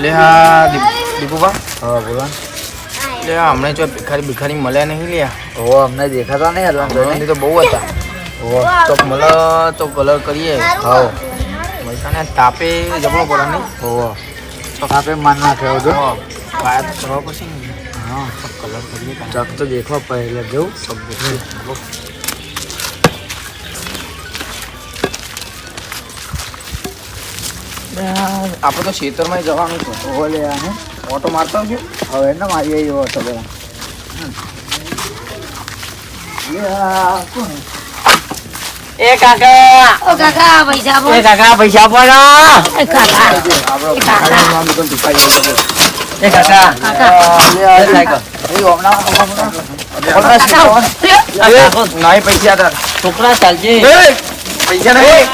લે હા દીપુભા હા બોલો લે હમણાં જો ભિખારી મળ્યા નહીં લ્યા ઓ અમને દેખાતા નહીં હલવાન તો બહુ હતા તો મળે તો કલર કરીએ હા મલકાને તાપે જબરો પડે નહીં ઓ તાપે માન નાખ્યો હતો વાત કરવા પછી હા કલર કરીએ ચક તો દેખવા પહેલા જવું આપણે તો ખેતરમાં જવાનું છે ઓ લે આને ઓટો મારતો આવજો હવે ને મારી આવી ઓટો પેલા લે આ કોણ એ કાકા ઓ કાકા પૈસા આપો એ કાકા પૈસા આપો ને એ કાકા આપણે ભિખારીનું નામ તો ભિખારી હતો એ કાકા લે એ સાયકલ એ હમણાં નહીં પૈસા હતા છોકરા ચાલજે પૈસા નહીં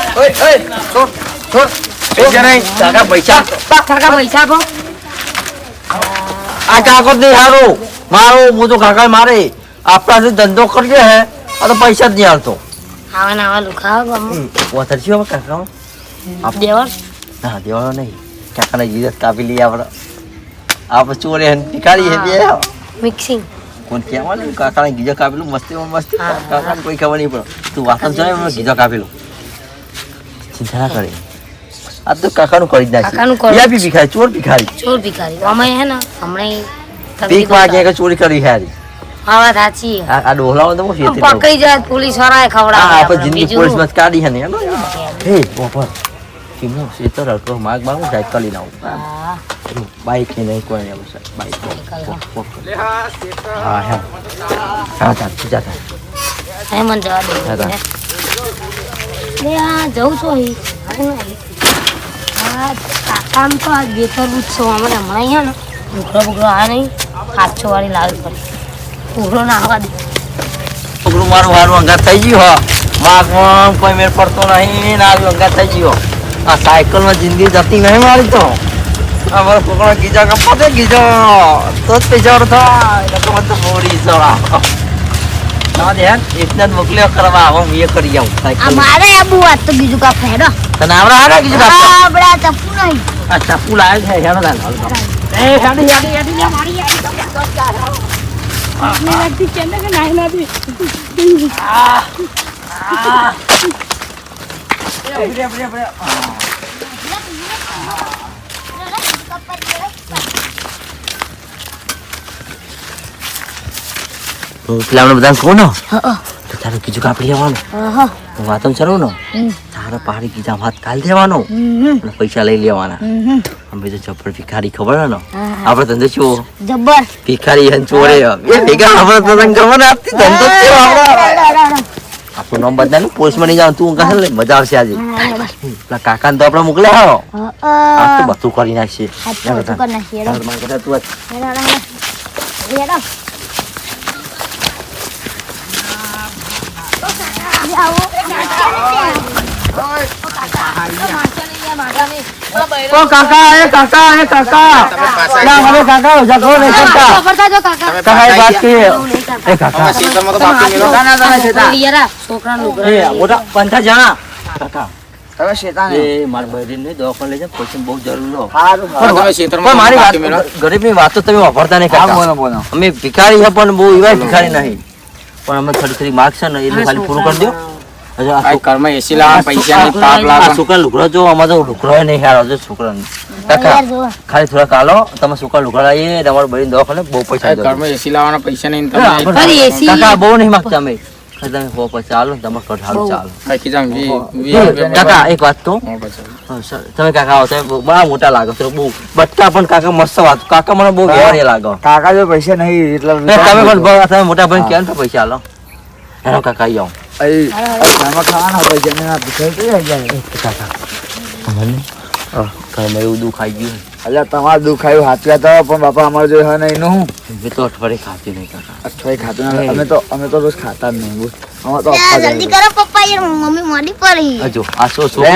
છોડ છોડ પૈસા નહીં કાકા પૈસા કાકા પૈસા આપો આ કાકો જ નહીં સારું મારું હું તો કાકા મારે આપણાથી ધંધો કરીએ હે આ તો પૈસા જ નહીં આવતો આવા નાવા લુખાવો ગમો વધારે છે કાકા દેવર ના દેવાનો નહીં કાકાને જીરત કાપી લઈએ આપણે ચોરે ભિખારી હે બે મિક્સિંગ કોણ કહેવાનું કાકાને ગીજો કાપેલું મસ્તીમાં મસ્તી કાકાને કોઈ ખબર નહીં પડે તું વાસણ જોઈ એમને ગીજો કાપેલું ચિંતા ના કરે આ તો કાકાનું કરી જ કાકાનું નાખી કરી. યા બી ભિખારી ચોર ભિખારી ચોર ભિખારી અમે હે ને હમણાં ભીખ માગે કે ચોરી કરી હારી હા વાત સાચી આ ડોહલાઓ તો હું શેતી પકડી જાય પોલીસ વાળા ખવડાવે આપણે જિંદગી પોલીસ માં કાઢી હે ને હે ઓપર કિમો શેતર હલકો માગ માગ જાય કરી નાઉ બાઈક ને નહીં કોઈ નહીં બસ બાઈક હા હા હા જા હે મન જવા હા, દે હા. લે આ જઉં છો આ કાકામ તો આજ બેતરવું જ છો અમને હમણાં અહીંયા ને બુકડો આ નહીં 800 વાળી લાવી પડે ઉઘડો ના આવવા દે છોકરું મારું હારું અંગાત થઈ ગયું હો માગ કોઈ મેળ પડતો નહીં ને આવ્યું અંગાત થઈ ગયો આ સાયકલ માં જિંદગી જતી નહીં મારી તો આ મારો છોકરો ગીજા કપા દે ગીજો તો જ પૈસા થાય એટલે તો બોરી સળા ના દે એકને મોકલ્યો કરવા આવો હું એ કરી આવું આ સાયકલ મારે આબુ વાત તો બીજું કા ફેડો તને આવડા હારા કીધું કાકા આપડા ચપ્પુ નહીં આ ચપ્પુ લાવ્યો છે હેડો દાન એ હેડી હેડી હેડી મારી પેલા બધા કોણ તો તારે કીધું કાપડી આવવાનું હું વાતમ ચરું ને તારે પહાડી કીધા વાત કાલ દેવાનો અને પૈસા લઈ લેવાના અમે તો ચપ્પલ ભિખારી ખબર હે ને આપણે ધંધો છો જબ્બર ભિખારી હન ચોરે એ ભેગા આપણે તો તને ખબર આપતી ધંધો છે આપણું નામ બદલાનું પોલીસમાં નહીં જવાનું તું કહે ને મજા આવશે આજે પેલા કાકાને તો આપણે મોકલ્યા હો આ તો બધું કરી નાખીએ તું કાકા એ કાકા એ કાકા ના મને કાકા જગો નહીં કરતા કાકા એ વાત કે એ કાકા ખેતરમાં તો બાકી મેલો એ મોટા પંથા જાણા કાકા તમે શેતાન એ મારા બહેરી ને દવાખાને લઈ જાય પૈસા બહુ જરૂર હો સારું તમે ખેતરમાં પણ મારી બાકી મેલો વાત ગરીબની વાત તો તમે વાપરતા નહીં હા કાકા બોલો બોલો અમે ભિખારી છે પણ બહુ એવા ભિખારી નહીં પણ અમે થોડી માર્ક છે ને એટલું ખાલી પૂરું કરી દો હજુ આ આ ઘરમાં એસી લાવવા પૈસા નહીં તાપ આ લાવવા છોકરા લુગડો જો અમારે તો લુગડો નહીં હારો છે છોકરાને કાકા ખાલી થોડા કાલો તમે છોકરા લુગડા લાવીએ તમારું બહેરી દવાખાને બહુ પૈસા આ ઘરમાં એસી લાવવાના પૈસા નહીં હા, તમે પણ અરે એસી. કાકા બહુ નહીં માંગતા અમે તમે હો પછી ચાલો ને તમારે કઢાડું ચાલો કાકી જામ વી કાકા એક વાત તો હા, સર, તમે કાકા આવો તમે બહુ મોટા લાગો છો બહુ બટકા પણ કાકા મસ્ત વાત કાકા મને બહુ વ્યવહાર લાગો કાકા જો પૈસા નહીં એટલે તમે પણ તમે મોટા ભાઈ કેમ પૈસા આલો હેલો કાકા આવો ખાવાના પૈસા ને ના ભિખારી કઈ જાય કાકા મને ઘરમાં એવું દુઃખ આવી ગયું એટલે તમારે દુખાયું હાથવ્યા તો પણ બાપા અમારે જો હે નહીં હું મેં તો અઠવાડિયે ખાતી નહીં કાકા અઠવાડિયે ખાતું ના અમે તો રોજ ખાતા જ નહીં બોલ અમારે તો અફવા જ જલ્દી કરો પપ્પા યાર મમ્મી મોડી પડી હજુ આ શું લે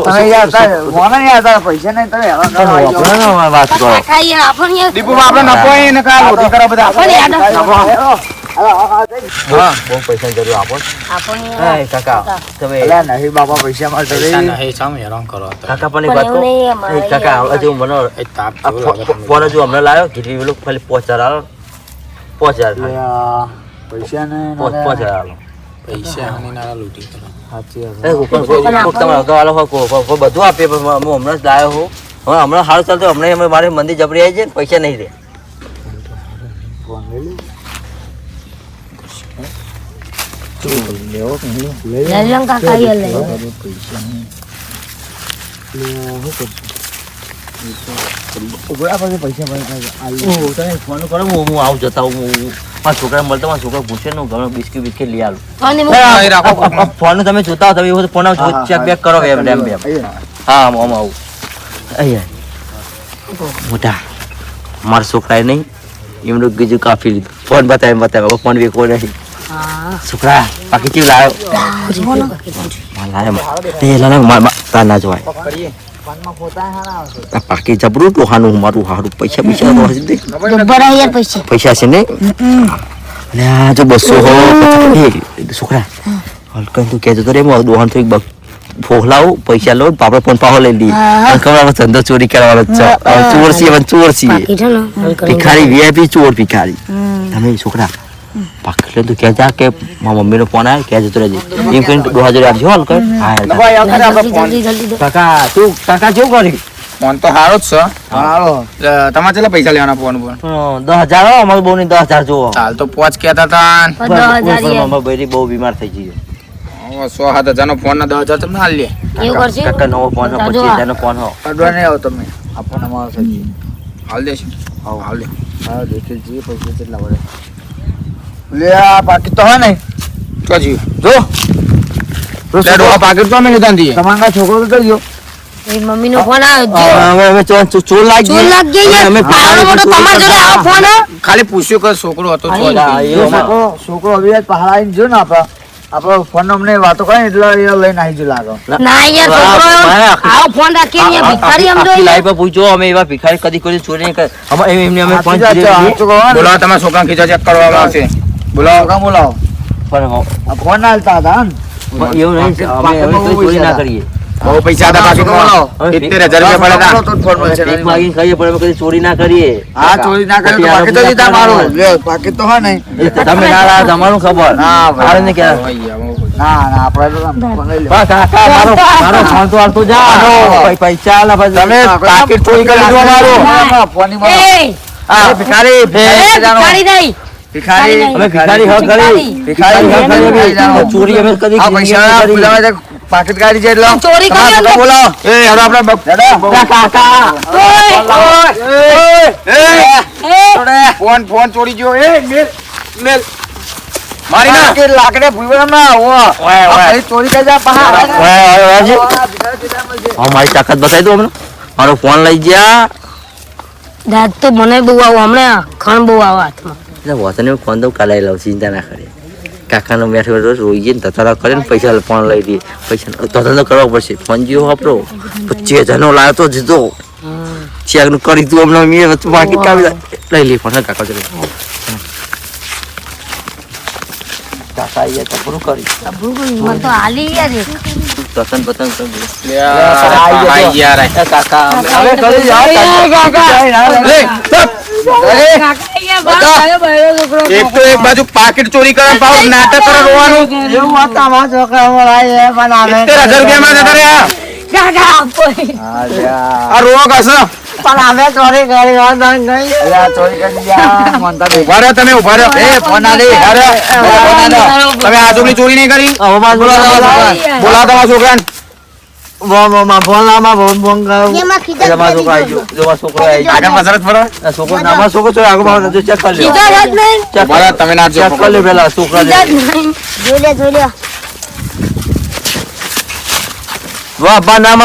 તમે યાર મોને નહીં આવતા પૈસા નહીં તમે હેરાન કરવા આવી જાઓ. વાત કરો કાકા યાર આપણ યાર દીપુમાં આપણે નફો એને કા લોટી કરો બધા આપણ યાર આ હા બહુ પૈસાની જરૂર આપો આપણને એ કાકા તમે અલ્યા નહીં બાપા પૈસા માં તો પૈસા નહીં સામે હેરાન કરો તો. કાકા પણ એક પણ વાત એવું કહું નહીં, અમારે એ કાકા અહીંયા હજુ મને એ તાપ આ જેવું લાગે તમને. ફોન હજુ હમણાં લાવ્યો કેટલી પેલું ખાલી 5000 આલો 5000 પૈસા ને 5000 આલો પૈસા આની નાના લૂંટી કરો. સાચી એ કોક તમે અગાઉ આલો હો કોઈ બધું આપે પણ હું હમણાં જ લાવ્યો હું હવે હમણાં સારું ચાલતું હમણાં મારે મંદિર જબરી આવી છે ને પૈસા નહીં રહે ફોન લઈ લલન કાકા એ લઈ પૈસા તમે ફોન કરો હું આવું જતા હું મારા છોકરા મળતા મારા છોકરા પૂછે ને હું ઘણો બિસ્કીટ લીધી આલું અને અહીં રાખો ફોન તમે જોતા હો તમે એવું ફોન ચેક બેક કરો એમ ડેમ બેમ હા આમ આવું અહીંયા મોટા મારા છોકરાએ નહીં એમનું બીજું કાફી લીધું ફોન બતાવે ફોન વેકો નહીં હા છોકરા બાકી ચીજ લાવ્યો તાર ના જોવાય આ પાકી જબરું ડોહાનું મારું હારું પૈસા પૈસા તો હશે ડબ્બર યાર પૈસા પૈસા છે ને અને આ જો 200 હો છોકરા હલકન તું કહેતો તો રે હું દોહાન તો એક ફોહલાવું પૈસા લો આપણે ફોન પાહો લઈ લઈએ અને ખબર ધંધો ચોરી કરવાનો છે ચોર છીએ ચોર છીએ બાકી છે ને ભિખારી વીઆઈપી ચોર ભિખારી તમે છોકરા પાકલે તું કહેતા કે મારા મમ્મીનો ફોન આવ્યો કે જતો રહેજે એમ કહીને 2000 આપજો હલકન હા જલ્દી જલ્દી કાકા તું કાકા શું કરી ફોન તો સારો જ છે. હાલો તમારે કેટલા પૈસા લેવાના ફોન પર? 10000 હો અમારું બહુ 10000 જોવો હાલ તો 5 કહેતા હતા. 10,000 મારા બૈરી બહુ બીમાર થઈ ગઈ હવે 100,000 નો ફોન ના 10,000 તમને હાલ લે. એવું કરશે કાકા નવો ફોન 25000 નો ફોન હો અડવા નહીં આવો તમે આપણને મારો સજી હાલ દેશું. હાલ દે. હા દેખી જઈએ પૈસા કેટલા વળે લે આ પાકી તો હે ને તો જી જો તે ડોહા પાકીટ તો અમે લીધા નથી. તમારા છોકરો તો ગયો એ મમ્મીનો ફોન આવ્યો હવે ચોર લાગી ચોર લાગી ગયા અમે આવો મોટો તમારા જોડે આવો ફોન ખાલી પૂછ્યું કે છોકરો હતો તો છોકરો હવે પહાડ આવીને જો ને આપણો ફોન અમને વાતો કરે એટલે એ લઈને આવી જો લાગો ના યાર છોકરો આવો ફોન રાખીને અહીંયા ભિખારી એમ જોઈ લાઈવ પર પૂછજો અમે એવા ભિખારી કદી કોઈ ચોરી નહીં કરે એમને અમે ફોન બોલાવો તમારા છોકરાને ખીચા ચેક કરવામાં આવશે. બોલાવો. બોલાવો આ ફોન હાલતા હતા ને એવું નહીં અમે કોઈ ચોરી ના કરીએ બહુ પૈસા હતા પાકીટમાં. 70,000 રૂપિયા પડ્યા હતા. તો ફોન મળશે ભીખ માગીને ખાઈએ પણ અમે કદી ચોરી ના કરીએ હા ચોરી ના કરે તો બાકી તો લીધા મારું લે બાકી તો હે નહીં તમે ના લાવો તમારું ખબર ના મારે નહીં કે ના ના આપણે તો ફોન લઈ લે કાકા મારો ફોન તો હાલતો જા પૈસા આલા ભાઈ તમે પાકીટ ચોરી કરી લીધું અમારું. ફોન ની એ આ ભિખારી ભિખારી નહીં ભિખારી અમે ભિખારી હક કરી ભિખારી હક કરી ચોરી અમે કદી આ પૈસા પૂજામાં પાકીટ કાઢી છે એટલે ચોરી કરી તમારા છોકરો બોલાવો એ હવે આપણે કાકા ફોન ચોરી ગયો. એ મેલ મારી ના કે લાકડે ભૂવા ના હો આ ચોરી કરી જા પહાડ મારી તાકાત બતાવી દો હમણાં મારો ફોન લઈ ગયા દાદ તો મને બહુ આવું હમણાં ખણ બહુ આવા હાથમાં વતને ફોન તો કલાઈ લઉં ચિંતા ના કરે કાકાનો બેઠો રોજ રોઈએ ને તતારા કરે ને પૈસા ફોન લઈ દઈએ પૈસા તો કરવો પડશે ફોન જીવો વાપરો 25,000 નો લાવ્યો તો જીતો ચેક નું કરી તું હમણાં મેં બાકી કાઢી લઈ લે ફોન કાકા ચલે કાકા એ તો પૂરું કરી મને તો હાલી યાર તતન પતન આઈ ગયા રે. કાકા હવે કરી જાઓ એક તો એક બાજુ પાકીટ ચોરી કરે પાછું નાટક કરે રોવાનું. એવું હતા મારા છોકરા અમારા પણ આવે 70,000 રૂપિયામાં જતા રહ્યા. આ રોગ હશે. પણ અમે ચોરી કરી ચોરી કરી ગયા મનતા ઉભા રહ્યો તમે ઉભા રહ્યો. એ ફોન આ દે ઉભા રહ્યો. તમે આ છોકરી ચોરી નહીં કરી. બોલાવો તમારા છોકરાને. આગળ પાછળ જ ફરો. ઉભા રહ્યો, તમે ના જો.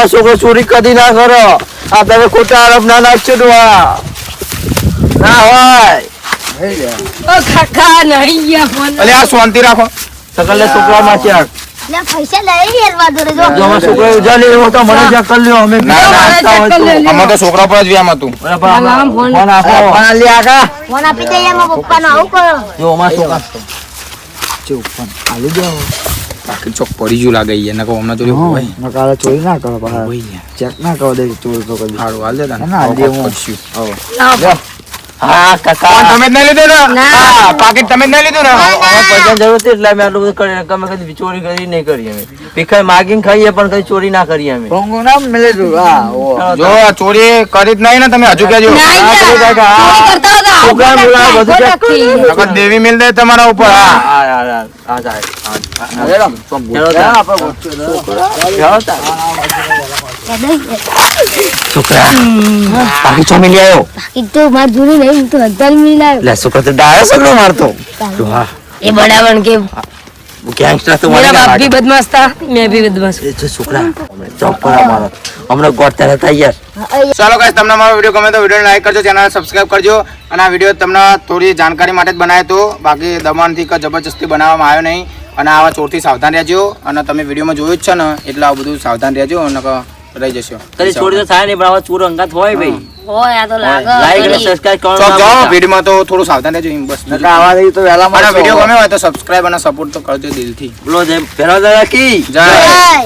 છોકરો ચોરી કદી ના કરો આ તમે ખોટા આરોપ ના નાખશો ના હોય અલે આ શાંતિ રાખો. સકલ છોકરા માં છે લે પૈસા લઈ યાર જોડે જો જો અમારો છોકરો ઉજા લે એવો તો મને ચેક કરી લ્યો અમે ના, ના, નાસ્તા હોય તો. અમે તો છોકરા પર જ વ્યામ હતું. અરે પણ આમાં ફોન આપો. ફોન લે આગા. ફોન આપી દઈએ મારા પપ્પાનો આવું કરો જો અમારો છોકરો ચૂપ પણ આલી દેવો બાકી ચોક પડી ગયું લાગે યાર. નકર હમણાં ચોરી હોય. નકારા ચોરી ના કરો પાછા હોય યાર. ચેક ના કરો દે ચોરી તો કરી હારું, હાલ દે તને. ના, હાલ દે હું. કરશું. હા કાકા તમે જ નહીં લીધું ને? ના. હા, પાકીટ તમે જ નહીં લીધું ને? અમારે પૈસાની જરૂર હતી એટલે અમે આટલું બધું કરી અમે કદી ચોરી કરી નહીં કરી અમે ભીખાઈ માગીને ખાઈએ પણ કઈ ચોરી ના કરીએ અમે કોંગો ના મળે તું હા ઓ જો આ ચોરી કરી જ નહીં ને તમે હજુ કહેજો. છોકરાને બોલાવો, બધું check કરી. નકર દેવી મિલ દે તમારા ઉપર. હા. હા, હા, હા, હા, હા, હા. ચાલો તાર. છોકરા બાકી છો મિલી આવ્યો એક તો માર જોડી નહીં તો 1000 મિલ આવ્યો લે છોકરા તો ડાયો છોકરો મારતો હા એ બડાવણ કે ગેંગસ્ટર તો मेरा મને बाप भी बदमाश था मैं भी बदमाश એ જો છોકરા ચોપ પર મારો હમણાં ગોઠતા હતા યાર ચાલો guys, તમને અમારો વિડીયો ગમે તો વિડીયો લાઈક કરજો, ચેનલ સબસ્ક્રાઇબ કરજો. અને આ વિડીયો તમને થોડી જાણકારી માટે જ બનાવ્યો હતો, બાકી દબાણથી કે જબરજસ્તી બનાવવામાં આવ્યો નહીં. અને આવા ચોરથી સાવધાન રહેજો. અને તમે વિડીયોમાં જોયું જ છે ને એટલે આ બધું સાવધાન રહેજો અને રહી જશો. તને ચોરી તો થાય નહીં પણ આવા ચોર અંગાત હોય ભાઈ ઓય આ તો લાગે લાઈક અને સબસ્ક્રાઇબ ચોક કરવાનું જાઓ, ના વિડીયોમાં તો થોડું સાવધાન રહેજો એમ બસ. નકા આવા દે તો વેલા અને માં વિડીયો ગમે હોય તો સબસ્ક્રાઇબ અને સપોર્ટ તો કરજો દિલથી. બોલો જય ભેરવા દાદા કી જય ભૂલાય.